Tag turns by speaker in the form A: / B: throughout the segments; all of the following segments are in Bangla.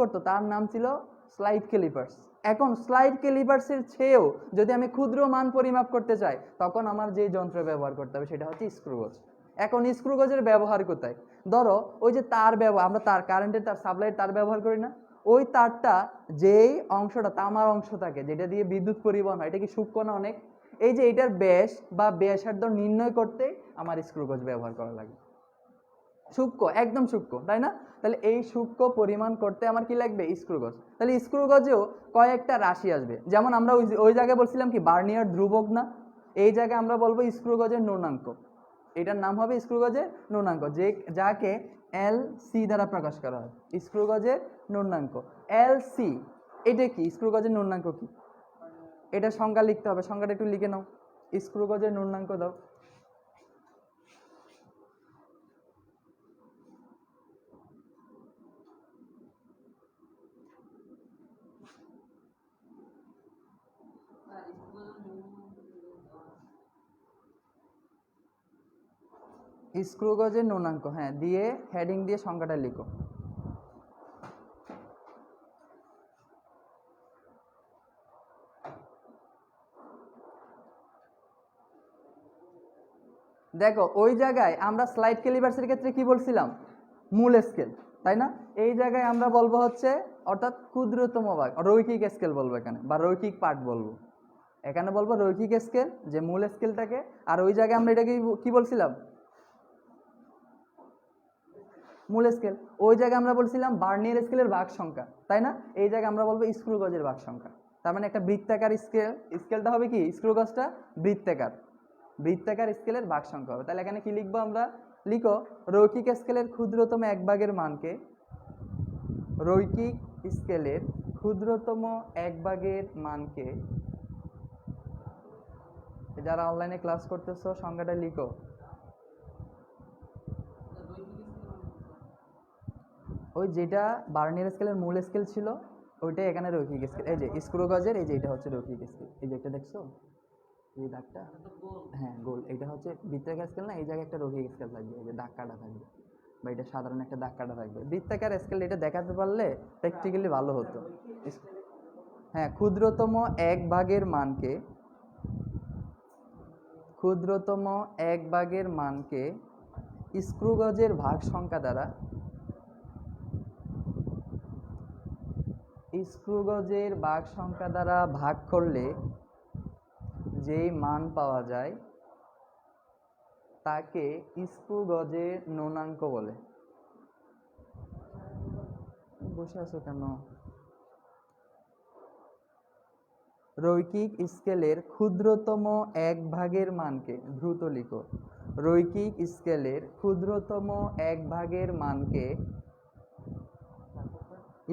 A: করতো তার নাম ছিল স্লাইড ক্যালিপার্স। এখন স্লাইড ক্যালিপার্সের চেয়েও যদি আমি ক্ষুদ্র মান পরিমাপ করতে চাই তখন আমার যে যন্ত্র ব্যবহার করতে হবে সেটা হচ্ছে স্ক্রু গজ। এখন স্ক্রু গজের ব্যবহার কোথায়? ধরো ওই যে তার ব্যবহার, আমরা তার কারেন্টের তার সাপ্লাইয়ের তার ব্যবহার করি না, ওই তারটা যেই অংশটা তামার অংশ থাকে যেটা দিয়ে বিদ্যুৎ পরিবহন হয়, এটা কি সূক্ষ্ম না অনেক? এই যে এটার ব্যাস বা ব্যাসার্ধ নির্ণয় করতে আমার স্ক্রু গজ ব্যবহার করা লাগে। সূক্ষ্ম, একদম সূক্ষ্ম, তাই না? তাহলে এই সূক্ষ্ম পরিমাণ করতে আমার কি লাগবে? স্ক্রু গজ। তাহলে স্ক্রু গজেও কয়েকটা রাশি আসবে, যেমন আমরা ওই জায়গায় বলছিলাম কি বার্নিয়ার ধ্রুবক না, এই জায়গায় আমরা বলবো স্ক্রু গজের ন্যূনাঙ্ক। এটার নাম হবে স্ক্রু গজের ন্যূনাঙ্ক, যে যাকে এল সি দ্বারা প্রকাশ করা হয়। স্ক্রু গজের ন্যূনাঙ্ক এল সি। এটা কি স্ক্রু গজের ন্যূনাঙ্ক কি? এটা সংজ্ঞা লিখতে হবে, সংজ্ঞাটা একটু লিখে নাও। স্ক্রু গজের ন্যূনাঙ্ক দাও। স্ক্রু গজের ন্যূনাঙ্ক, হ্যাঁ, দিয়ে হেডিং দিয়ে সংখ্যাটা লিখো। দেখো ওই জায়গায় আমরা স্লাইড ক্যালিপার্সের ক্ষেত্রে কি বলছিলাম? মূল স্কেল, তাই না? এই জায়গায় আমরা বলবো হচ্ছে অর্থাৎ ক্ষুদ্রতম ভাগ, রৈখিক স্কেল বলবো এখানে, বা রৈখিক পার্ট বলবো। এখানে বলবো রৈখিক স্কেল, যে মূল স্কেলটাকে। আর ওই জায়গায় আমরা এটাকে কি বলছিলাম? মূল স্কেল। ওই জায়গায় আমরা বলছিলাম বার্নিয়ার স্কেলের ভাগ সংখ্যা, তাই না? এই জায়গায় আমরা বলবো স্ক্রু গজের ভাগ সংখ্যা। তার মানে একটা বৃত্তাকার স্কেল, স্কেলটা হবে কি? স্ক্রু গজটা বৃত্তাকার, বৃত্তাকার স্কেলের ভাগ সংখ্যা হবে। তাহলে এখানে কি লিখবো আমরা? লিখো রৈখিক স্কেলের ক্ষুদ্রতম এক ভাগের মানকে, রৈখিক স্কেলের ক্ষুদ্রতম এক ভাগের মানকে, যারা অনলাইনে ক্লাস করতেছো সংখ্যাটা লিখো। ওই যেটা বার্নিয়ার স্কেলের মূল স্কেল ছিল ওইটাই এখানে রৈখিক স্কেল। এই যে স্ক্রু গজের এই যে এটা হচ্ছে রৈখিক স্কেল, এই যে এটা দেখছো এই দাগটা, হ্যাঁ গোল, এটা হচ্ছে বৃত্তাকার স্কেল না, এই জায়গায় একটা রৈখিক স্কেল থাকবে, এই যে দাগ কাটা থাকবে, বা এটা সাধারণ একটা দাগ কাটা থাকবে। বৃত্তাকার স্কেল এটা দেখাতে পারলে প্র্যাকটিক্যালি ভালো হতো। হ্যাঁ, ক্ষুদ্রতম এক ভাগের মানকে, ক্ষুদ্রতম এক ভাগের মানকে স্ক্রু গজের ভাগ সংখ্যা দ্বারা, স্ক্রু গজের ভাগ সংখ্যা দ্বারা ভাগ করলে যেই মান পাওয়া যায় তাকে স্ক্রু গজের ন্যূনাঙ্ক বলে। বসে আছো কেন? রৈখিক স্কেলের ক্ষুদ্রতম এক ভাগের মানকে, দ্রুত লিখো, রৈখিক স্কেলের ক্ষুদ্রতম এক ভাগের মানকে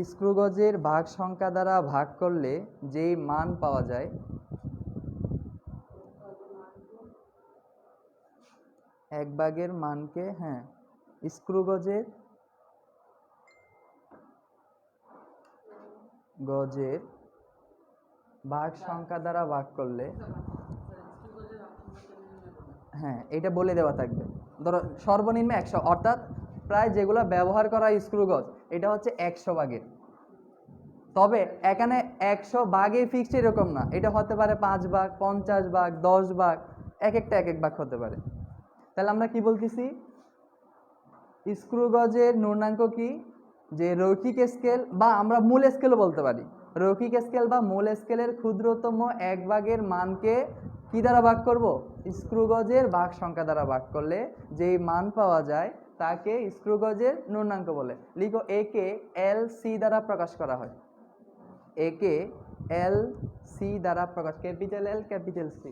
A: স্ক্রু গজের ভাগ সংখ্যা দ্বারা ভাগ করলে যেই মান পাওয়া যায় এক ভাগের মানকে, হ্যাঁ, স্ক্রু গজের ভাগ সংখ্যা দ্বারা ভাগ করলে, হ্যাঁ এটা বলে দেওয়া থাকবে। ধরো সর্বনিম্ন 100, অর্থাৎ প্রায় যেগুলো ব্যবহার করা স্ক্রু গজ এটা হচ্ছে 100 ভাগের। তবে এখানে 100 ভাগে ফিক্সড এরকম না, এটা হতে পারে 5 ভাগ, 50 ভাগ, 10 ভাগ, এক একটা এক এক ভাগ হতে পারে। তাহলে আমরা কি বলতেছি? স্ক্রু গজের ন্যূনাঙ্ক কি? যে রৈখিক স্কেল বা আমরা মূল স্কেলও বলতে পারি, রৈখিক স্কেল বা মূল স্কেলের ক্ষুদ্রতম এক ভাগের মানকে কি দ্বারা ভাগ করব? স্ক্রু গজের ভাগ সংখ্যা দ্বারা ভাগ করলে যেই মান পাওয়া যায় তাকে স্ক্রু গজের ন্যূনাঙ্ক বলে। লিখো একে এল সি দ্বারা প্রকাশ করা হয়, একে এল সি দ্বারা প্রকাশ, ক্যাপিটাল এল ক্যাপিটাল সি,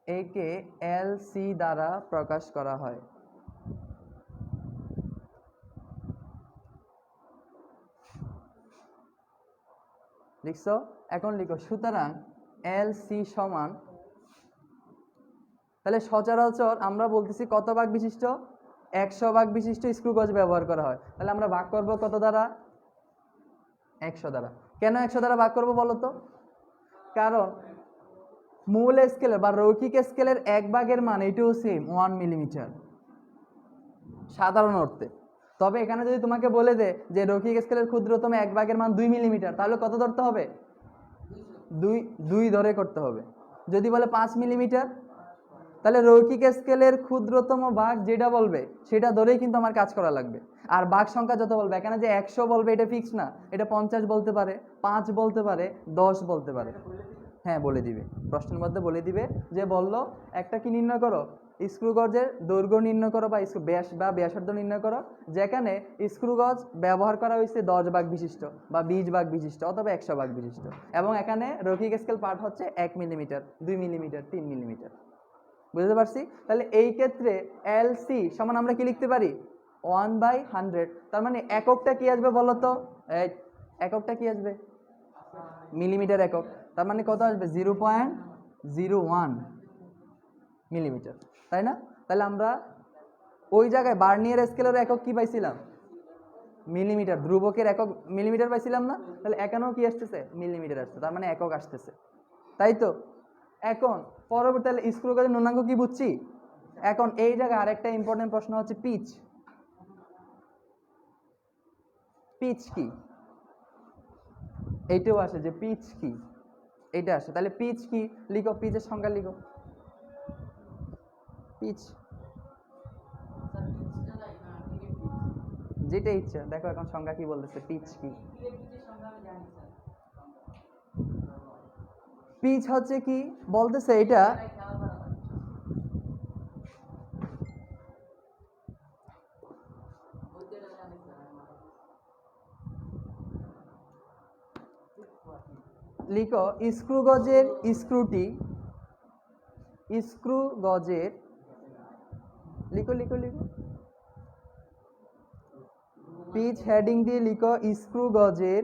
A: একে এল সি দ্বারা প্রকাশ করা হয়। লিখছো? এখন লিখো সুতরাং এল সি সমান, তাহলে সচরাচর আমরা বলতেছি কত ভাগ বিশিষ্ট? 100 ভাগ বিশিষ্ট স্ক্রু গজ ব্যবহার করা হয়। তাহলে আমরা ভাগ করব কত দ্বারা? 100 দ্বারা। কেন 100 দ্বারা ভাগ করব বলো তো? কারণ মূল স্কেলের বা রৈখিক স্কেলের এক ভাগের মান এটাও সেম 1 মিলিমিটার সাধারণ অর্থে। তবে এখানে যদি তোমাকে বলে দে যে রৈখিক স্কেলের ক্ষুদ্রতম এক ভাগের মান 2 মিলিমিটার, তাহলে কত ধরতে হবে? 2 ধরে করতে হবে। যদি বলে 5 মিলিমিটার, তাহলে রৈখিক স্কেলের ক্ষুদ্রতম ভাগ যেটা বলবে সেটা ধরেই কিন্তু আমার কাজ করা লাগবে। আর ভাগ সংখ্যা যত বলবে, এখানে যে 100 বলবে এটা ফিক্স না, এটা 50 বলতে পারে, 5 বলতে পারে, 10 বলতে পারে। হ্যাঁ, বলে দিবে, প্রশ্নের মধ্যে বলে দিবে যে বললো একটা কি নির্ণয় করো, স্ক্রু গজের দৈর্ঘ্য নির্ণয় করো বা ব্যাস বা ব্যাসার্ধ নির্ণয় করো, যেখানে স্ক্রু গজ ব্যবহার করা হয়েছে 10 ভাগ বিশিষ্ট বা 20 ভাগ বিশিষ্ট অথবা 100 ভাগ বিশিষ্ট, এবং এখানে রৈখিক স্কেল পার্ট হচ্ছে 1 মিলিমিটার, 2 মিলিমিটার, 3 মিলিমিটার। বুঝতে পারছি? তাহলে এই ক্ষেত্রে এলসি সমান আমরা কি লিখতে পারি? 1/100। তার মানে এককটা কি আসবে বলো তো? এককটা কি আসবে? মিলিমিটার একক। তার মানে কত আসবে? 0.01 মিলিমিটার, তাই না? তাহলে আমরা ওই জায়গায় বার্নিয়ার স্কেলের একক কি পাইছিলাম? মিলিমিটার। ধ্রুবকের একক মিলিমিটার পাইছিলাম না? তাহলে এখানেও কি আসতেছে? মিলিমিটার আসছে, তার মানে একক আসতেছে, তাই তো? এখন পরবর্তী স্ক্রু গজের ন্যূনাঙ্ক কি বুঝছি? এখন এই জায়গায় আরেকটা ইম্পর্টেন্ট প্রশ্ন হচ্ছে পিচ। পিচ কি? এইটাও আসে যে পিচ কি, এইটা আসে। তাহলে পিচ কি লিখো, পিচের সংজ্ঞা লিখো। পিচ যেটা ইচ্ছা, দেখো এখন সংজ্ঞা কি বলতেছে, পিচ কি? পিচ হচ্ছে কি বলতেছে, এটা লিখো স্ক্রু গজের স্ক্রুটি, স্ক্রু গজের লিখো লিখো লিখো পিচ হেডিং দিয়ে লিখো স্ক্রু গজের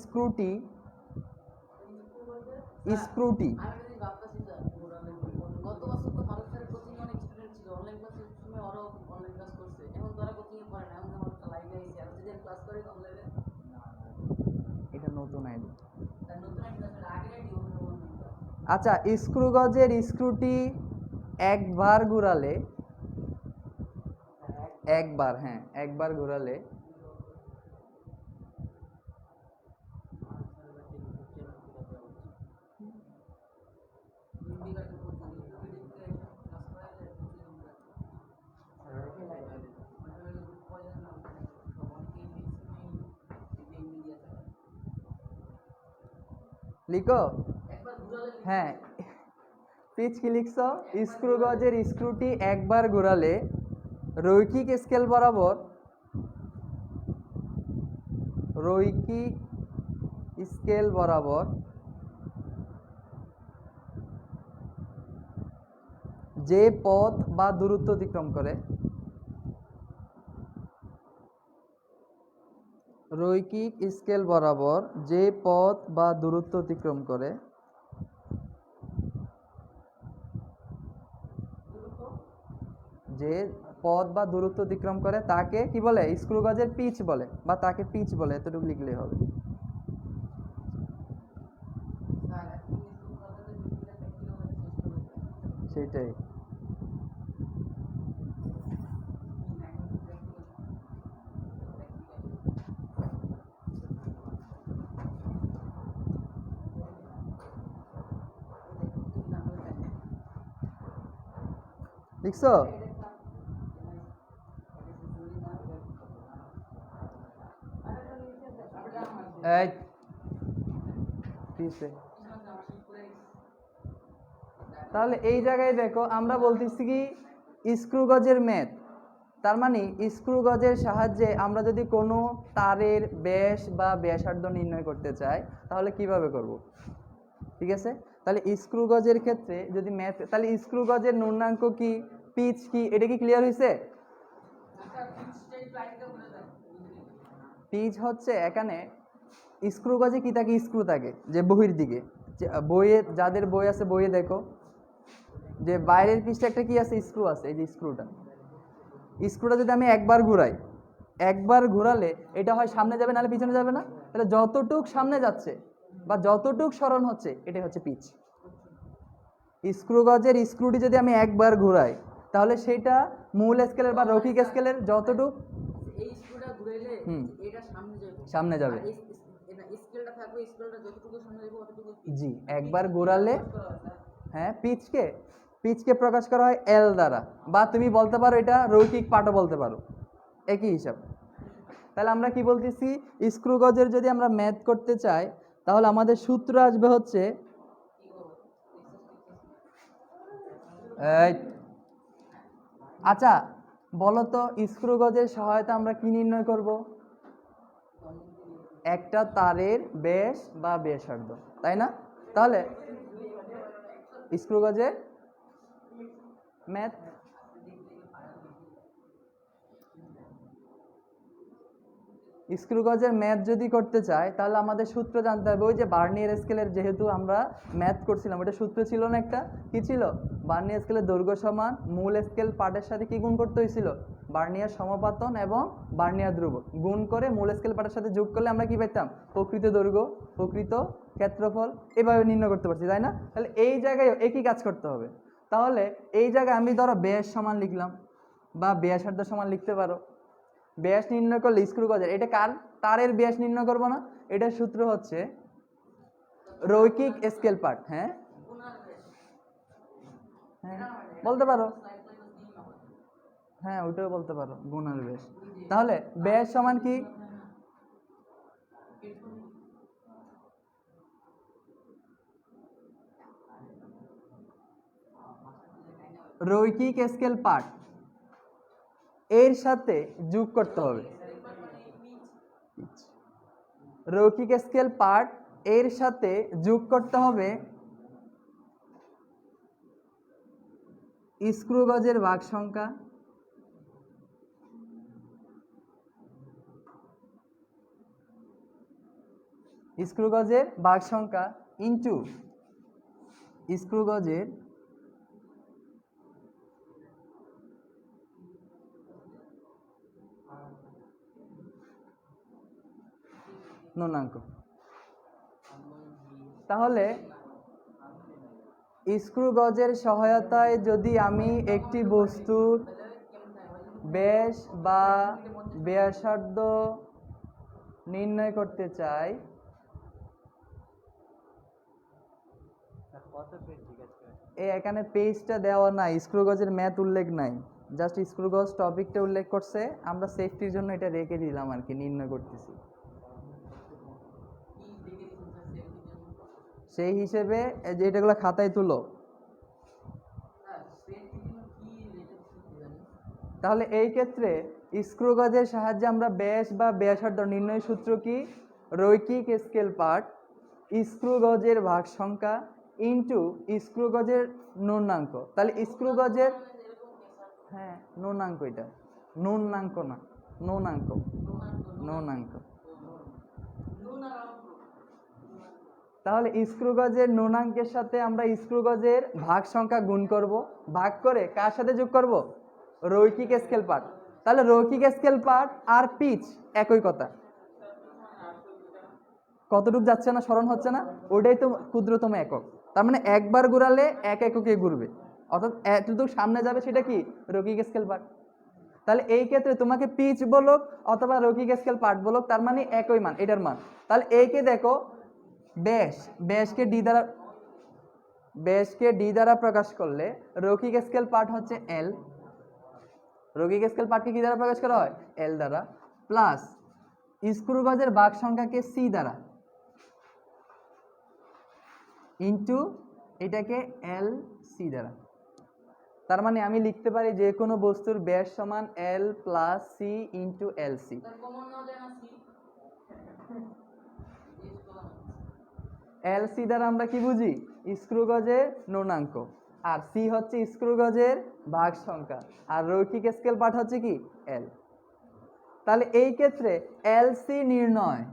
A: স্ক্রুটি, স্ক্রুটি এটা নতুন আইডি। আচ্ছা, স্ক্রু গজের স্ক্রুটি একবার ঘুরালে, একবার, হ্যাঁ একবার ঘুরালে লিখো, হ্যাঁ পিচ কি লিখছো? স্ক্রু গজের স্ক্রুটি একবার ঘোরালে রৈখিক স্কেল বরাবর, রৈখিক স্কেল বরাবর যে পথ বা দূরত্ব অতিক্রম করে, রৈখিক স্কেল বরাবর যে পথ বা দূরত্ব অতিক্রম করে, যে পথ বা দূরত্ব অতিক্রম করে তাকে কি বলে? স্ক্রু গজের পিচ বলে, বা তাকে পিচ বলে, এতটুকু লিখলেই হবে। সেটাই। লিখছো? এই তাহলে এই জায়গায় দেখো আমরা বলতেছি কি স্ক্রু গজের ম্যাথ, তার মানে স্ক্রু গজের সাহায্যে আমরা যদি কোনো তারের ব্যাস বা ব্যাসার্ধ নির্ণয় করতে চাই তাহলে কিভাবে করব? ঠিক আছে, তাহলে স্ক্রু গজের ক্ষেত্রে যদি ম্যাথ, তাহলে স্ক্রু গজের ন্যূনাঙ্ক কি, পিচ কি, এটা কি ক্লিয়ার হয়েছে? পিচ হচ্ছে এখানে স্ক্রু গজে কি থাকে? স্ক্রু থাকে যে বহির দিকে, বইয়ে যাদের বই আছে বইয়ে দেখো যে বাইরের পিচটা একটা কি আছে? স্ক্রু আছে, এই যে স্ক্রুটা। স্ক্রুটা যদি আমি একবার ঘুরাই, একবার ঘোরালে এটা হয় সামনে যাবে নাহলে পিছনে যাবে না, তাহলে যতটুক সামনে যাচ্ছে বা যতটুক সরণ হচ্ছে এটাই হচ্ছে পিচ। স্ক্রু গজের স্ক্রুটি যদি আমি একবার ঘুরাই তাহলে সেটা মূল স্কেলের বা রৈখিক স্কেলের যতটুক,
B: ঘুরাইলে
A: হুম।
B: এটা সামনে যাবে,
A: সামনে যাবে।
B: আর স্কেলটা থাকবে, স্কেলটা যতটুকু সামনে যাবে ততটুকু
A: জি, একবার ঘোরালে হ্যাঁ পিচকে প্রকাশ করা হয় এল দ্বারা, বা তুমি বলতে পারো এটা রৈখিক পাটও বলতে পারো, একই হিসাব। তাহলে আমরা কি বলতেছি, স্ক্রু গজের যদি আমরা ম্যাথ করতে চাই তাহলে আমাদের সূত্র আসবে হচ্ছে এই, আচ্ছা বলো তো স্ক্রু গজের সহায়তা আমরা কি নির্ণয় করব? একটা তারের ব্যাস বা ব্যাসার্ধ, তাই না? তাহলে স্ক্রু গজের ম্যাথ, স্ক্রু গজের ম্যাথ যদি করতে চাই তাহলে আমাদের সূত্র জানতে হবে। ওই যে বার্নিয়ার স্কেলের যেহেতু আমরা ম্যাথ করছিলাম, ওটা সূত্র ছিল না একটা, কি ছিল? বার্নিয়ার স্কেলের দৈর্ঘ্য সমান মূল স্কেল পার্টের সাথে কি গুণ করতে হয়েছিল? বার্নিয়ার সমাপতন এবং বার্নিয়ার ধ্রুবক গুণ করে মূল স্কেল পার্টের সাথে যোগ করলে আমরা কি পেতাম? প্রকৃত দৈর্ঘ্য, প্রকৃত ক্ষেত্রফল, এভাবে নির্ণয় করতে পারছি, তাই না? তাহলে এই জায়গায় একই কাজ করতে হবে। তাহলে এই জায়গায় আমি ধরো ব্যাস সমান লিখলাম, বা ব্যাসার্ধ সমান লিখতে পারো। ব্যাস নির্ণয় করলে স্ক্রু গজের, এটা কার তারের ব্যাস নির্ণয় করবো না, এটার সূত্র হচ্ছে রৈখিক স্কেল পার্ট। হ্যাঁ হ্যাঁ বলতে পারো, হ্যাঁ ওইটাও বলতে পারো, গুণার ব্যাস। তাহলে ব্যাস সমান কি? রৈখিক স্কেল পার্ট এর সাথে যোগ করতে হবে, রৈখিক স্কেল পার্ট এর সাথে যোগ করতে হবে স্ক্রু গজের ভাগ সংখ্যা স্ক্রু গজের ভাগ সংখ্যা ইনটু স্ক্রু গজের ন্যূনাঙ্ক। তাহলে স্ক্রু গজের সহায়তায় যদি আমি একটি বস্তুর ব্যাস বা ব্যাসার্ধ নির্ণয় করতে চাই, এখানে পেজটা দেওয়া নাই, স্ক্রু গজের ম্যাথ উল্লেখ নাই, জাস্ট স্ক্রু গজ টপিকটা উল্লেখ করছে, আমরা সেফটির জন্য এটা রেখে দিলাম আর কি, নির্ণয় করতেছি। সেই হিসেবে এটাগুলো খাতায় তুলো। তাহলে এই ক্ষেত্রে স্ক্রু গজের সাহায্যে আমরা ব্যাস বা ব্যাসার্ধ নির্ণয় সূত্র কি? রৈখিক স্কেল পার্ট স্ক্রু গজের ভাগ সংখ্যা ইনটু স্ক্রু গজের ন্যূনাঙ্ক। তাহলে স্ক্রু গজের, হ্যাঁ ন্যূনাঙ্ক, এটা ন্যূনাঙ্ক না, ন্যূনাঙ্ক, ন্যূনাঙ্ক। তাহলে স্ক্রু গজের ন্যূনাঙ্কের সাথে আমরা স্ক্রু গজের ভাগ সংখ্যা গুণ করব, ভাগ করে কার সাথে যোগ করব? রৈখিক স্কেল পার্ট। তাহলে রৈখিক স্কেল পার্ট আর পিচ একই কথা, কতটুকু যাচ্ছে না, স্মরণ হচ্ছে না? ওটাই তো ক্ষুদ্রতম একক, তার মানে একবার ঘুরালে এক এককে ঘুরবে, অর্থাৎ এতটুকু সামনে যাবে, সেটা কি? রৈখিক স্কেল পার্ট। তাহলে এই ক্ষেত্রে তোমাকে পিচ বলুক অথবা রৈখিক স্কেল পার্ট বলুক, তার মানে একই মান, এটার মান। তাহলে এইকে দেখো, ব্যাসকে ডি দ্বারা প্রকাশ করলে রৈখিক স্কেল পার্ট হচ্ছে এল, রৈখিক স্কেল পার্টকে কি দ্বারা প্রকাশ করা হয়? এল দ্বারা, প্লাস স্ক্রু গজের ভাগ সংখ্যাকে সি দ্বারা, ইনটু এটাকে এল সি দ্বারা। তার মানে আমি লিখতে পারি যে কোনো বস্তুর ব্যাস সমান L plus C into L C. L C দ্বারা আমরা কি বুঝি? স্ক্রু গজের ন্যূনাঙ্ক, আর সি হচ্ছে স্ক্রু গজের ভাগ সংখ্যা, আর রৈখিক স্কেল পার্ট হচ্ছে কি? এল। তাহলে এই ক্ষেত্রে এল সি নির্ণয়,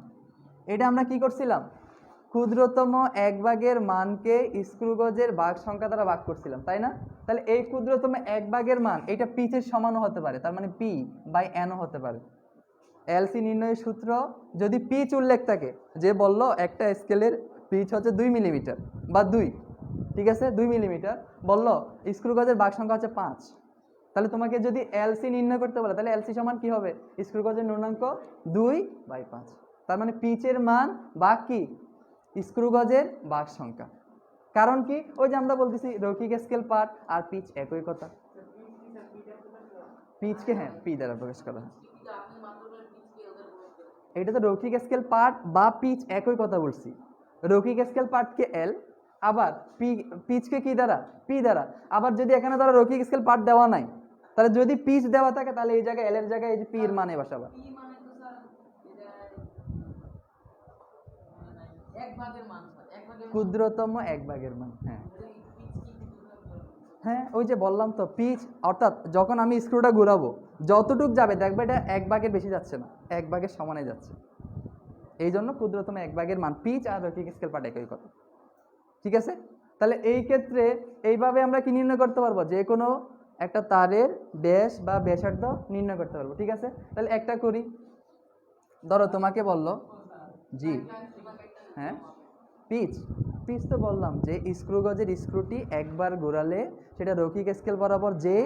A: এটা আমরা কি করছিলাম? ক্ষুদ্রতম এক ভাগের মানকে স্ক্রু গজের ভাগ সংখ্যা দ্বারা ভাগ করছিলাম, তাই না? তাহলে এই ক্ষুদ্রতম এক ভাগের মান এটা পিচের সমানও হতে পারে, তার মানে পি বাই এনও হতে পারে। এলসি নির্ণয়ের সূত্র যদি পিচ উল্লেখ থাকে, যে বলল একটা স্কেলের পিচ হচ্ছে 2 মিলিমিটার বা 2, ঠিক আছে 2 মিলিমিটার, বলল স্ক্রু গজের ভাগ সংখ্যা হচ্ছে 5, তাহলে তোমাকে যদি এলসি নির্ণয় করতে বলে তাহলে এলসি সমান কি হবে? স্ক্রু গজের ন্যূনাঙ্ক 2/5। তার মানে পিচের মান ভাগ কি? স্ক্রু গজের ভাগ সংখ্যা। কারণ কি? ওই যে আমরা বলতেছি রৈখিক স্কেল পার্ট আর পিচ একই কথা। পিচকে হ্যাঁ পি দ্বারা প্রকাশ করা হয়।
B: কিন্তু আপনি মাত্র বলে পিচকে ওদের বলতে
A: এটা তো রৈখিক স্কেল পার্ট বা পিচ একই কথা বলছি। রৈখিক স্কেল পার্টকে এল, আবার পিচকে কি দ্বারা? পি দ্বারা। আবার যদি এখানে ধরো রৈখিক স্কেল পার্ট দেওয়া নাই, তাহলে যদি পিচ দেওয়া থাকে তাহলে এই জায়গায় এল এর জায়গায় এই যে পি এর মানে বসাবা।
B: পি মানে তো স্যার এটা এক ভাগের মান স্যার, এক ভাগের মান
A: ক্ষুদ্রতম এক ভাগের মান। হ্যাঁ
B: পিচ কি
A: হ্যাঁ ওই যে বললাম তো পিচ, অর্থাৎ যখন আমি স্ক্রুটা ঘুরাবো যতটুক যাবে দেখবে এটা এক ভাগের বেশি যাচ্ছে না, এক ভাগের সমানে যাচ্ছে। এই জন্য ক্ষুদ্রতম এক ভাগের মান। পিচ আর রৈখিক স্কেল পার্ট একই কথা। ঠিক আছে? তাহলে এই ক্ষেত্রে এইভাবে আমরা কি নির্ণয় করতে পারবো? যে কোনো একটা তারের ব্যাস বা ব্যাসার্ধ নির্ণয় করতে পারবো। ঠিক আছে? তাহলে একটা করি। ধরো তোমাকে বললো জি হ্যাঁ পিচ। পিচ তো বললাম যে স্ক্রু গজের স্ক্রুটি একবার ঘোরালে সেটা রৈখিক স্কেল বরাবর যে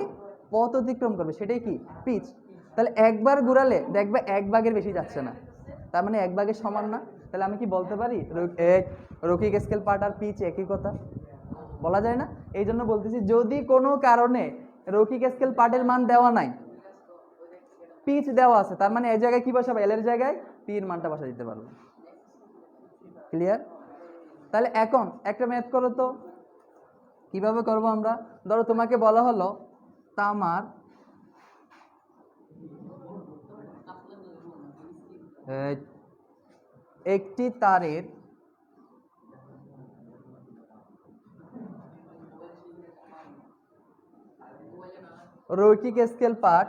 A: পথ অতিক্রম করবে সেটাই কি? পিচ। তাহলে একবার ঘোরালে দেখবে এক ভাগের বেশি যাচ্ছে না, তার মানে এক ভাগের সমান না। তাহলে আমি কি বলতে পারি রৈখিক স্কেল পার্ট আর পিচ একই কথা? বলা যায় না। এই জন্য বলতেছি যদি কোনো কারণে রৈখিক স্কেল পার্টের মান দেওয়া নাই, পিচ দেওয়া আছে, তার মানে এই জায়গায় কি বসাবো? এল এর জায়গায় পি এর মানটা বসা দিতে পারবো। ক্লিয়ার? তাহলে এখন একটা ম্যাথ করো তো, কিভাবে করব আমরা? ধরো তোমাকে বলা হলো তামার একটি তারের রৈখিক স্কেল পার্ট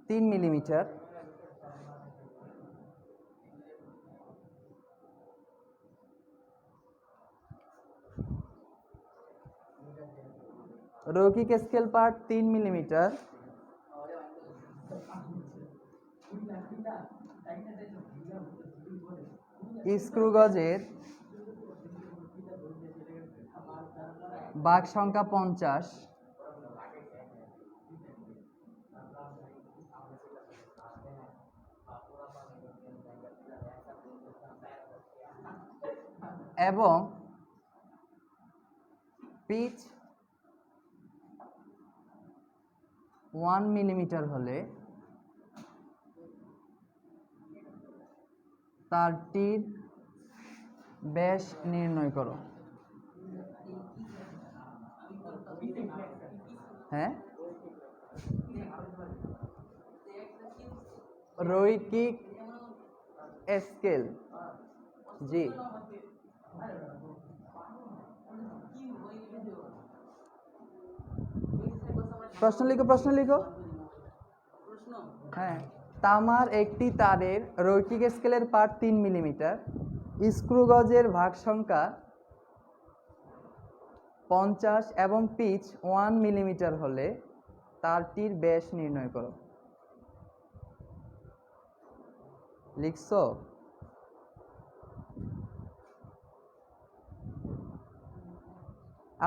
A: 3 মিলিমিটার, রৈখিক স্কেল পার্ট 3 মিলিমিটার, স্ক্রু গজের ভাগ সংখ্যা 50, এবং পিচ 1 মিলিমিটার হলে তারটির ব্যাস নির্ণয় করো। হ্যাঁ রৈখিক স্কেল জি প্রশ্ন লিখো, প্রশ্ন লিখো।
B: প্রশ্ন
A: হ্যাঁ তামার একটি তারের রৈখিক স্কেলের পার্ট 3 মিলিমিটার, স্ক্রু গজের ভাগ সংখ্যা 50 এবং পিচ 1 মিলিমিটার হলে তারটির ব্যাস নির্ণয় করো। লিখছো?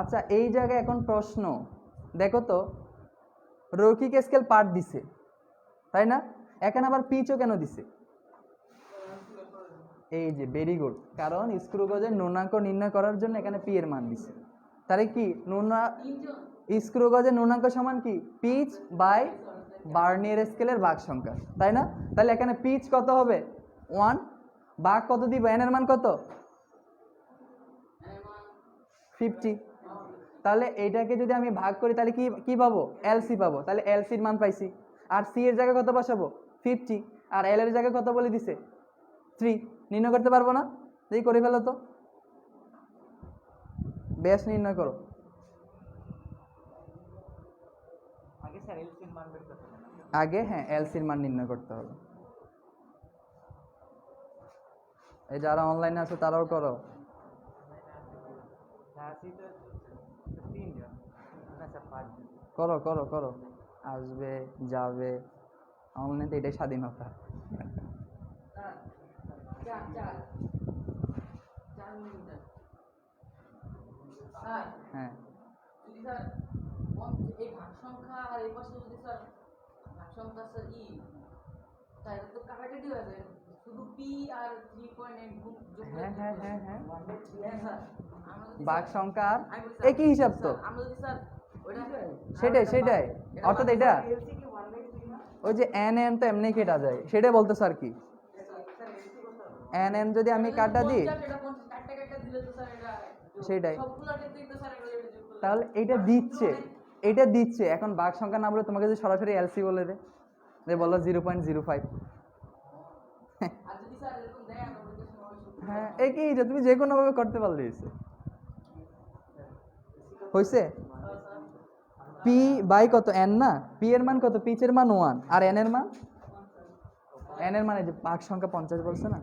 A: আচ্ছা এই জায়গায় এখন প্রশ্ন দেখো তো, রৈখিক স্কেল পার্ট দিছে তাই না? এখানে আবার পিচও কেন দিছে? এই যে ভেরি গুড, কারণ স্ক্রু গজের ন্যূনাঙ্ক নির্ণয় করার জন্য এখানে পি এর মান দিছে। তাহলে কি স্ক্রু গজের ন্যূনাঙ্ক সমান কি? পিচ বাই বার্নিয়ার স্কেলের ভাগ সংখ্যা, তাই না? তাহলে এখানে পিচ কত হবে? 1 ভাগ কত দিব? এন এর মান কত? 50। তাহলে এইটাকে যদি আমি ভাগ করি তাহলে কি কি পাবো? এলসি পাবো। তাহলে এলসির মান পাইছি। আর সি এর জায়গায় কত বসাবো? 50। আর এল এর জায়গায় কত বলে দিছে? 3। নির্ণয় করতে পারবো না? এই করে ফেলো তো, ব্যাস নির্ণয় করো। আগে হ্যাঁ এলসির মান নির্ণয় করতে হবে। এই যারা অনলাইনে আছে তারাও করো। করো করো করো, আসবে যাবে, অনলাইনে এটাই স্বাধীনতা।
B: স্যার
A: হ্যাঁ
B: যদি স্যার 50 এই ভাগ সংখ্যা আর এই পাশে যদি স্যার ভাগ সংখ্যা স্যার তাহলে তো কাটাকাটি হয়ে যায় শুধু পি আর 3.8 গুণ যোগ করে
A: হ্যাঁ
B: হ্যাঁ স্যার আমরা যদি
A: ভাগ সংখ্যা আর
B: আমি বলছি,
A: একই হিসাব তো।
B: স্যার, আমরা যদি স্যার ওইটা
A: সেটাই অর্থাৎ এটা
C: এলসি কি 1/3 না?
A: ওই যে এন এন তো এমনি কেটা যায়, সেটাই বলতেছে আর কি। এন এন যদি আমি কাটা দিই,
B: এটা 50 কাটা দিলে তো স্যার এটা
A: সেটাই।
B: সবগুলোর ক্ষেত্রেই তো স্যার এটা যোগ করলে
A: তাহলে এটা দিচ্ছে এখন ভাগ সংখ্যা না বলে তোমাকে যদি সরাসরি এলসি বলে দে, যে বলো 0.05।
B: আর যদি স্যার এরকম দেয় আমরা বলতে সময়
A: হ্যাঁ একই, যে তুমি যে কোনো ভাবে করতে পারলে হয়েছে। পি বাই কত এন না, পি এর মান কত, পিচ এর মান 1 আর এন এর মান এই যে ভাগ সংখ্যা 50 বলছে না।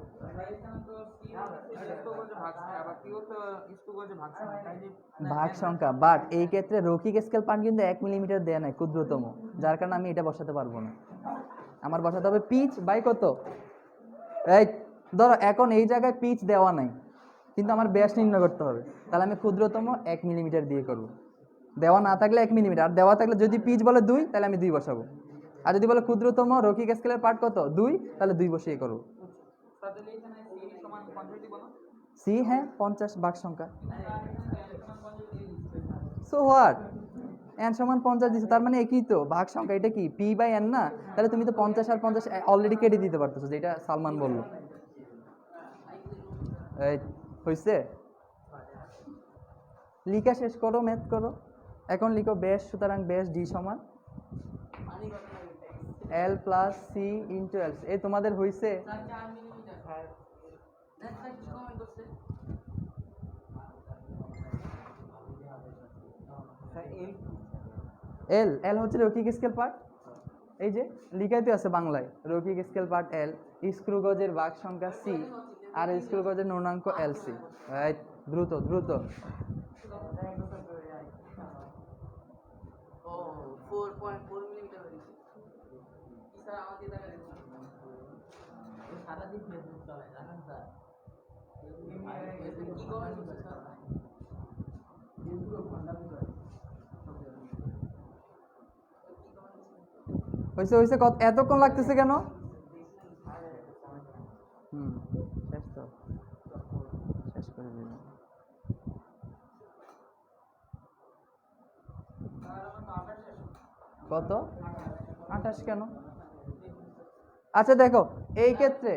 A: ভাগ সংখ্যা, বাট এই ক্ষেত্রে রৈখিক স্কেল পার্ট কিন্তু 1 মিলিমিটার দেয়া নাই, ক্ষুদ্রতম, যার কারণে আমি এটা বসাতে পারবো না। আমার বসাতে হবে পিচ বাই কত, এই ধরো এখন এই জায়গায় পিচ দেওয়া নাই কিন্তু আমার ব্যাস নির্ণয় করতে হবে, তাহলে আমি ক্ষুদ্রতম 1 মিলিমিটার দিয়ে করব। দেওয়া না থাকলে 1 মিলিমিটার, আর দেওয়া থাকলে যদি পিচ বলে 2 তাহলে আমি 2 বসাবো, আর যদি বলে ক্ষুদ্রতম রৈখিক স্কেলের পার্ট কত 2 তাহলে 2 বসিয়ে করবো। সি হ্যাঁ 50 ভাগ সংখ্যা, সো হোয়াট, এন সমান 50 দিচ্ছে, তার মানে একই তো ভাগ সংখ্যা, এটা কি পি বাই এন না, তাহলে তুমি তো 50 আর 50 অলরেডি কেটে দিতে পারতেছো, যেটা সালমান বললো। এই হয়েছে, লিখা শেষ করো, ম্যাথ করো, এখন লিখো ব্যাস, সুতরাং ব্যাস ডি সমান L plus C into L. এই তোমাদের হয়েছে,
B: 4 মিলিমিটার নেক্সট স্যার কি কমেন্ট করছে
A: এল এল হচ্ছে রৈখিক স্কেল পার্ট, এই যে লিখাইতে আছে বাংলায়, রৈখিক স্কেল পার্ট এল, স্ক্রু গজের ভাগ সংখ্যা সি আর স্ক্রু গজের ন্যূনাঙ্ক এল সি। দ্রুত দ্রুত,
B: ও 4.4 মিলিমিটার হয়েছে স্যার আমাদের দেখা যাচ্ছে সারা দিন ফেসবুক চলে জানেন স্যার কি কমেন্ট করছে স্যার
A: হয়েছে কত, এতক্ষণ লাগতেছে কেন? শেষ তো, শেষ করে দিলাম। কত 28 কেন? আচ্ছা দেখো এই ক্ষেত্রে,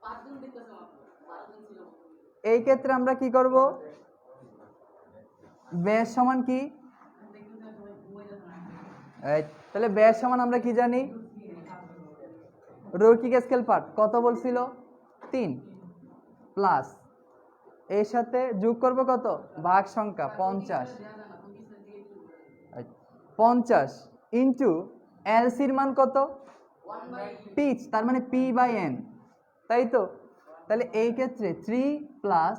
B: 5 দিন দেখতেছে মাত্র 12 দিন ছিল
A: এই ক্ষেত্রে আমরা কি করব, ব্যাস সমান কি, এই তাহলে ব্যাস সমান আমরা কি জানি, রৈখিক স্কেল পার্ট কত বলছিল 3 প্লাস এর সাথে যোগ করব কত, ভাগ সংখ্যা 50 ইন্টু এলসির মান কত, পিচ, তার মানে পি বাই এন, তাই তো। তাহলে এই ক্ষেত্রে 3 প্লাস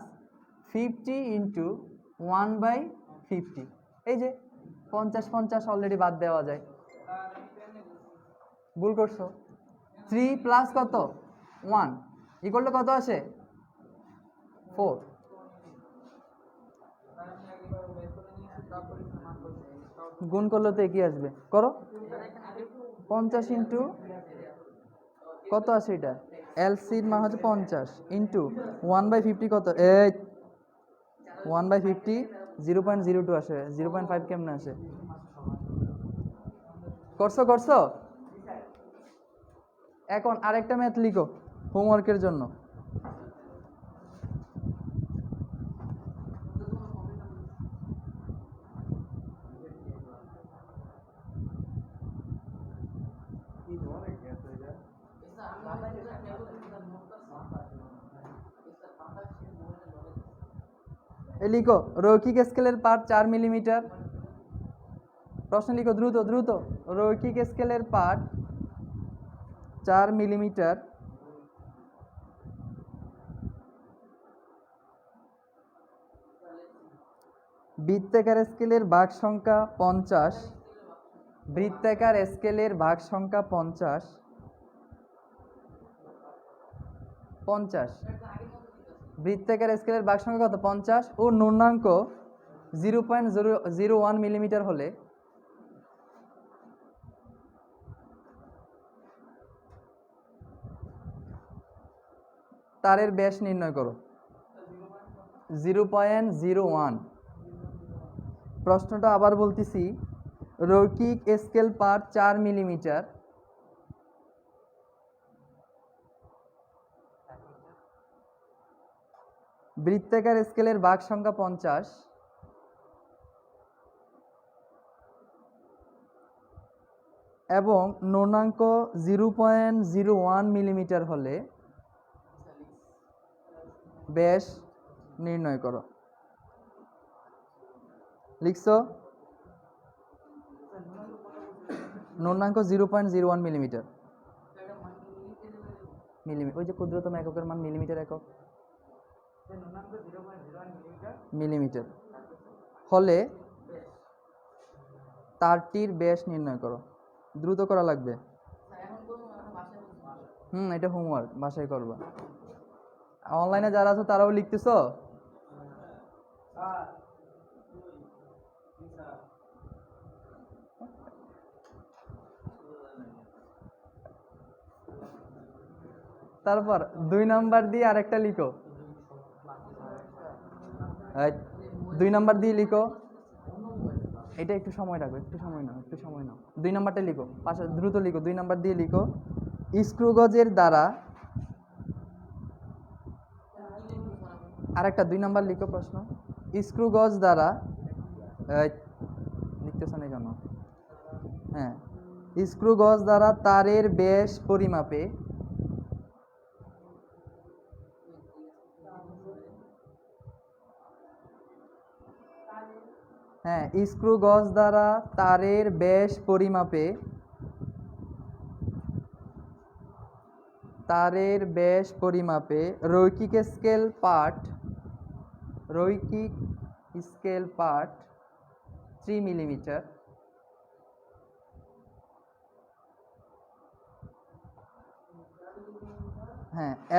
A: 50 ইন্টু 1/50, এই যে 50 অলরেডি বাদ দেওয়া যায়, ভুল করছো। 3 প্লাস কত 1 ইকুয়াল টু কত আসে 4, গুণ করলে তো একই আসবে, করো 50 ইন্টু কত আছে, এটা এলসির মান হচ্ছে 50 ইন্টু 1/50 কত, এই 1/50 0.02 আসে, 0.5 কেমনে আসে, করছো। এখন আরেকটা ম্যাথ লিখো হোমওয়ার্কের জন্য। লিখো রৈখিক স্কেলের পার্ট 4 মিলিমিটার, প্রশ্ন লিখো দ্রুত দ্রুত, রৈখিক স্কেলের পার্ট 4 মিলিমিটার, বৃত্তাকার স্কেলের ভাগ সংখ্যা 50, বৃত্তাকার স্কেলের ভাগ সংখ্যা 50 বৃত্তাকার স্কেলের ভাগ সংখ্যা কত 50 ও ন্যূনাঙ্ক 0.001 মিলিমিটার হলে তারের ব্যাস নির্ণয় করো। 0.01। প্রশ্নটা আবার বলতেছি, রৈখিক স্কেল পার্ট 4 মিলিমিটার, বৃত্তাকার স্কেলের ভাগ সংখ্যা 50 এবং ন্যূনাঙ্ক 0.01 মিলিমিটার হলে ব্যাস নির্ণয় করো। লিখছো? ন্যূনাঙ্ক 0.01 মিলিমিটার। ওই যে ক্ষুদ্রতম এককের মান মিলিমিটার একক, মিলিমিটার হলে তারটির ব্যাস নির্ণয় করো। দ্রুত করা লাগবে। এটা হোমওয়ার্ক, বাসায় করবা। অনলাইনে যারা আছো তারাও লিখতেছো? তারপর 2 নাম্বার দিয়ে আরেকটা লিখো। 2 নাম্বার দিয়ে লিখো। এটা একটু সময় লাগবে, একটু সময় নাও। 2 নাম্বারটা লিখো, পাশে দ্রুত লিখো। 2 নাম্বার দিয়ে লিখো, স্ক্রু গজের দ্বারা, আরেকটা 2 নাম্বার লিখো প্রশ্ন। স্ক্রু গজ দ্বারা, লিখতেছ না কেন? হ্যাঁ, স্ক্রু গজ দ্বারা তারের ব্যাস পরিমাপে স্ক্রু গজ দ্বারা তারের ব্যাস পরিমাপে রৈখিক স্কেল পার্ট 3 মিলিমিটার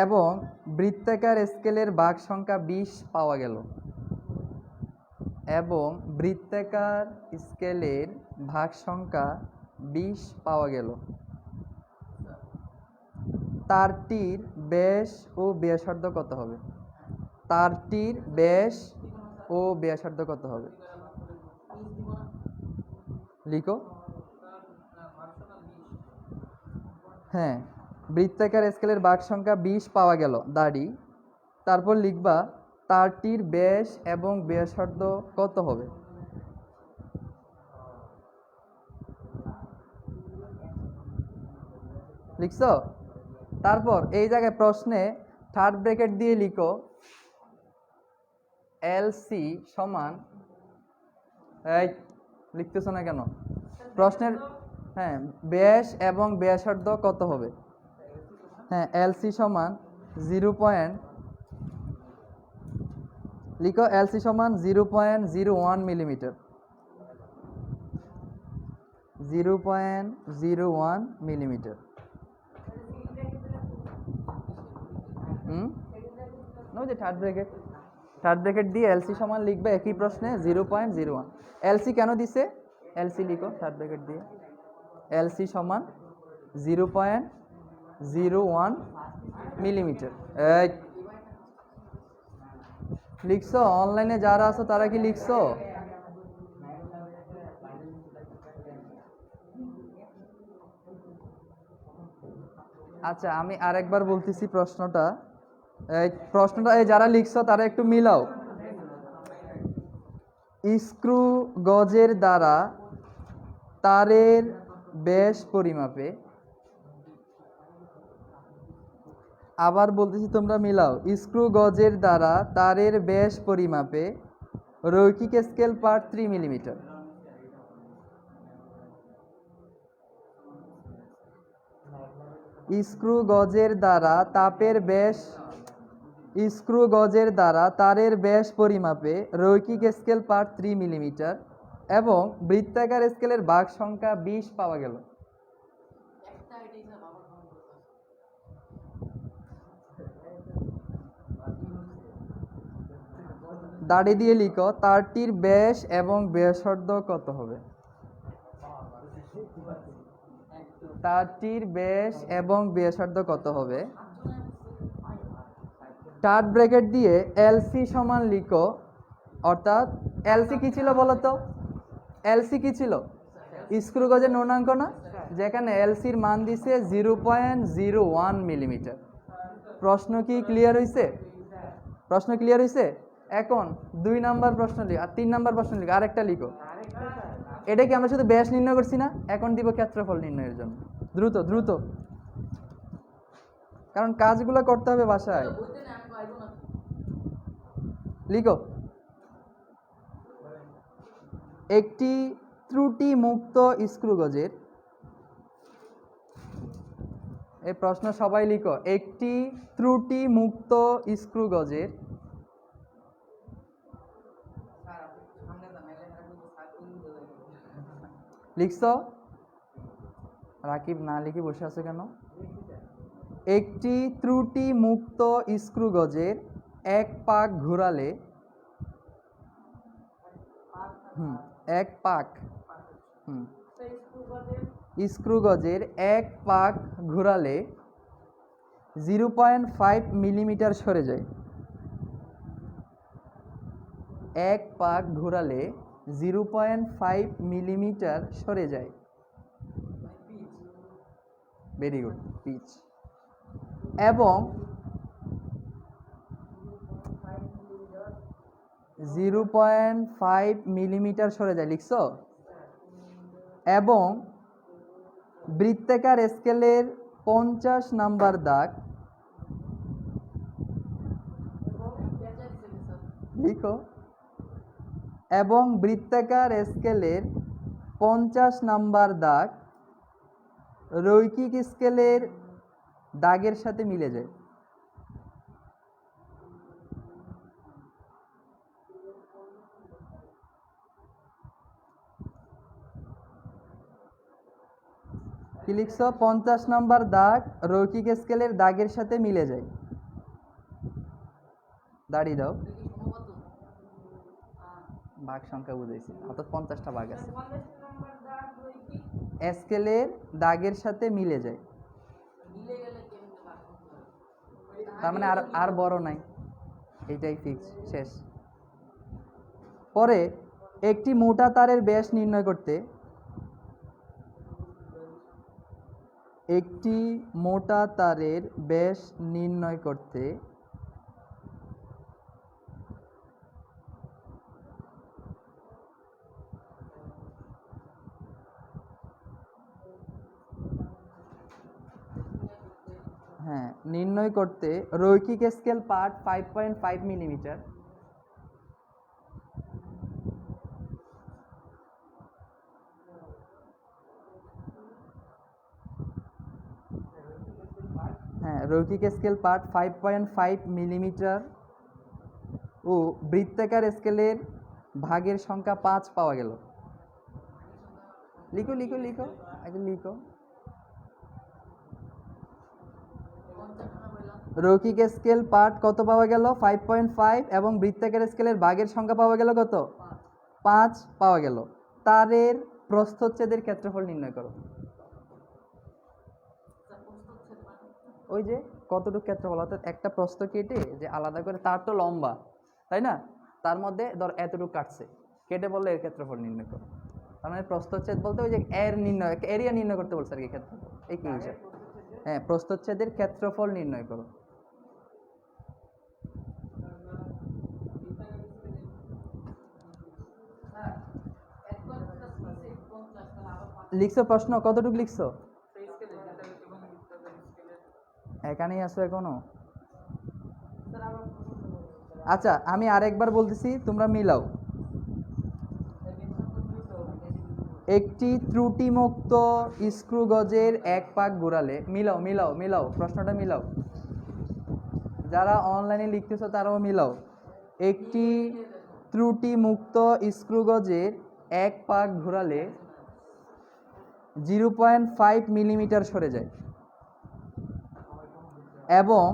A: এবং বৃত্তাকার স্কেলের ভাগ সংখ্যা 20 পাওয়া গেল। তারটির ব্যাস ও ব্যাসার্ধ কত হবে? লিখো। বৃত্তাকার স্কেলের ভাগ সংখ্যা 20 পাওয়া গেল, দাড়ি। তারপর লিখবা তারটির ব্যাস এবং ব্যাসার্ধ কত হবে? লিখছো? তারপর এই জায়গায় প্রশ্নে থার্ড ব্র্যাকেট দিয়ে লিখো এলসি সমান, লিখতেছ না কেন? প্রশ্নের ব্যাস এবং ব্যাসার্ধ কত হবে? এলসি সমান 0.01 মিলিমিটার। 0.01 মিলিমিটার। যে থার্ড ব্র্যাকেট দিয়ে এলসি সমান লিখবে একই প্রশ্নে 0.01। এলসি কেন দিছে? এলসি লিখো থার্ড ব্র্যাকেট দিয়ে। এলসি সমান 0.01 মিলিমিটার। লিখছো? অনলাইনে যারা আছো তারা কি লিখছো? আচ্ছা, আমি আরেকবার বলতেছি প্রশ্নটা। যারা লিখছো তারা একটু মিলাও। স্ক্রু গজের দ্বারা তারের ব্যাস পরিমাপে, আবার বলতেছি তোমরা মিলাও। স্ক্রু গজের দ্বারা তারের ব্যাস পরিমাপে রৈখিক স্কেল পার্ট 3 মিলিমিটার। স্ক্রু গজের দ্বারা তারের ব্যাস পরিমাপে রৈখিক স্কেল পার্ট 3 মিলিমিটার এবং বৃত্তাকার স্কেলের ভাগ সংখ্যা 20 পাওয়া গেল। দাড়ি দিয়ে লিখো তারটির ব্যাস এবং ব্যাসার্ধ কত হবে? তারটির ব্যাস এবং ব্যাসার্ধ কত হবে? স্টার্ট ব্র্যাকেট দিয়ে এলসি সমান লিখো, অর্থাৎ এলসি কি ছিল বলো তো? এলসি কি ছিল? স্ক্রু গজের ন্যূনাঙ্ক না, যেখানে এলসির মান দিছে 0.01 মিলিমিটার। প্রশ্ন কি ক্লিয়ার হয়েছে? প্রশ্ন ক্লিয়ার হয়েছে? এখন 2 নাম্বার প্রশ্ন লিখো, আর 3 নাম্বার প্রশ্ন লিখো, আরেকটা লিখো। এটা কি আমরা শুধু ব্যাস নির্ণয় করছি না? এখন দিব ক্ষেত্রফল নির্ণয়ের জন্য। দ্রুত দ্রুত, কারণ কাজগুলো করতে হবে বাসায়।
B: বইতে না আমি পাইবো না।
A: লিখো, একটি ত্রুটি মুক্ত স্ক্রু গজের, এই প্রশ্ন সবাই লিখো, একটি ত্রুটি মুক্ত স্ক্রু গজের
B: স্যার আপনি সামনে যান, নাইলে আমি বলবো স্যার কোন দিকে যাবেন।
A: লিখছো? রাকিব না লিখে বসে আছে কেন? একটি ত্রুটি মুক্ত স্ক্রু গজের এক পাক ঘোরালে, এক পাক, স্ক্রু গজের এক পাক ঘোরালে 0.5 মিলিমিটার সরে যায়। এক পাক ঘোরালে 0.5 মিলিমিটার সরে যায়। Very good, pitch. এবং 0.5 মিলিমিটার সরে যায়, লিখছো? এবং বৃত্তাকার স্কেলের 50 নাম্বার দাগ, লিখো, এবং বৃত্তাকার স্কেলের 50 নাম্বার দাগ রৈখিক স্কেলের দাগের সাথে মিলে যায়। কি লিখছো? 50 নাম্বার দাগ রৈখিক স্কেলের দাগের সাথে মিলে যায়। দাঁড়িয়ে দাও, ভাগ সংখ্যা বুঝাইছি, অর্থাৎ 50টা ভাগ আছে। স্কেলের দাগের সাথে মিলে যায়,
B: মিলে গেলে কেমনে ভাগ করতে হবে?
A: তার মানে আর আর বড় নাই, এইটাই ফিক্স, শেষ। পরে একটি মোটা তারের ব্যাস নির্ণয় করতে, একটি মোটা তারের ব্যাস নির্ণয় করতে নির্ণয় করতে রৈখিক স্কেল পার্ট 5.5 মিলিমিটার, রৈখিক স্কেল পার্ট 5.5 মিলিমিটার ও বৃত্তাকার স্কেলের ভাগের সংখ্যা 5 পাওয়া গেল। লিখো লিখো লিখো, আগে লিখো। রৈখিক স্কেল পার্ট কত পাওয়া গেল? 5.5, এবং বৃত্তাকার স্কেলের ভাগের সংখ্যা পাওয়া গেল কত? 5 পাওয়া গেল। তারের প্রস্থচ্ছেদের ক্ষেত্রফল নির্ণয় করো। ওই যে কতটুকু ক্ষেত্রফল, অর্থাৎ একটা প্রস্থ কেটে যে আলাদা করে, তার তো লম্বা, তাই না? তার মধ্যে ধর এতটুকু কাটছে, কেটে বললে এর ক্ষেত্রফল নির্ণয় করো। তার মানে প্রস্থচ্ছেদ বলতে ওই যে এর নির্ণয়, এরিয়া নির্ণয় করতে বলছে আর কি, ক্ষেত্রফল। এই কি হিসাব? প্রস্থচ্ছেদের ক্ষেত্রফল নির্ণয় করো। লিখছো প্রশ্ন? কতটুকু লিখছো? এখানেই আছো এখনো? আচ্ছা, আমি আরেকবার বলতেছি, তোমরা মিলাও। একটি ত্রুটিমুক্ত স্ক্রু গজের এক পাক ঘোরালে, মিলাও মিলাও মিলাও, প্রশ্নটা মিলাও। যারা অনলাইনে লিখতেছো তারাও মিলাও। একটি ত্রুটিমুক্ত স্ক্রু গজের এক পাক ঘোরালে 0.5 মিলিমিটার সরে যায়, এবং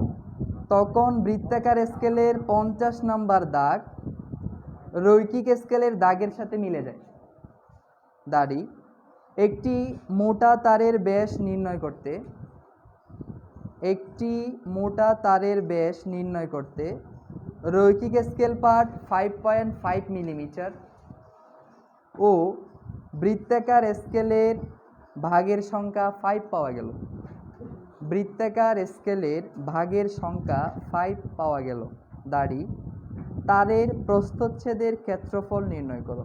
A: তখন বৃত্তাকার স্কেলের 50 নাম্বার দাগ রৈখিক স্কেলের দাগের সাথে মিলে যায়। দাড়ি, একটি মোটা তারের ব্যাস নির্ণয় করতে একটি মোটা তারের ব্যাস নির্ণয় করতে রৈখিক স্কেল পার্ট 5.5 মিলিমিটার ও বৃত্তাকার স্কেলের ভাগের সংখ্যা 5 পাওয়া গেল। বৃত্তাকার স্কেলের ভাগের সংখ্যা 5 পাওয়া গেল। দাড়ি তারের প্রস্থচ্ছেদের ক্ষেত্রফল নির্ণয় করো।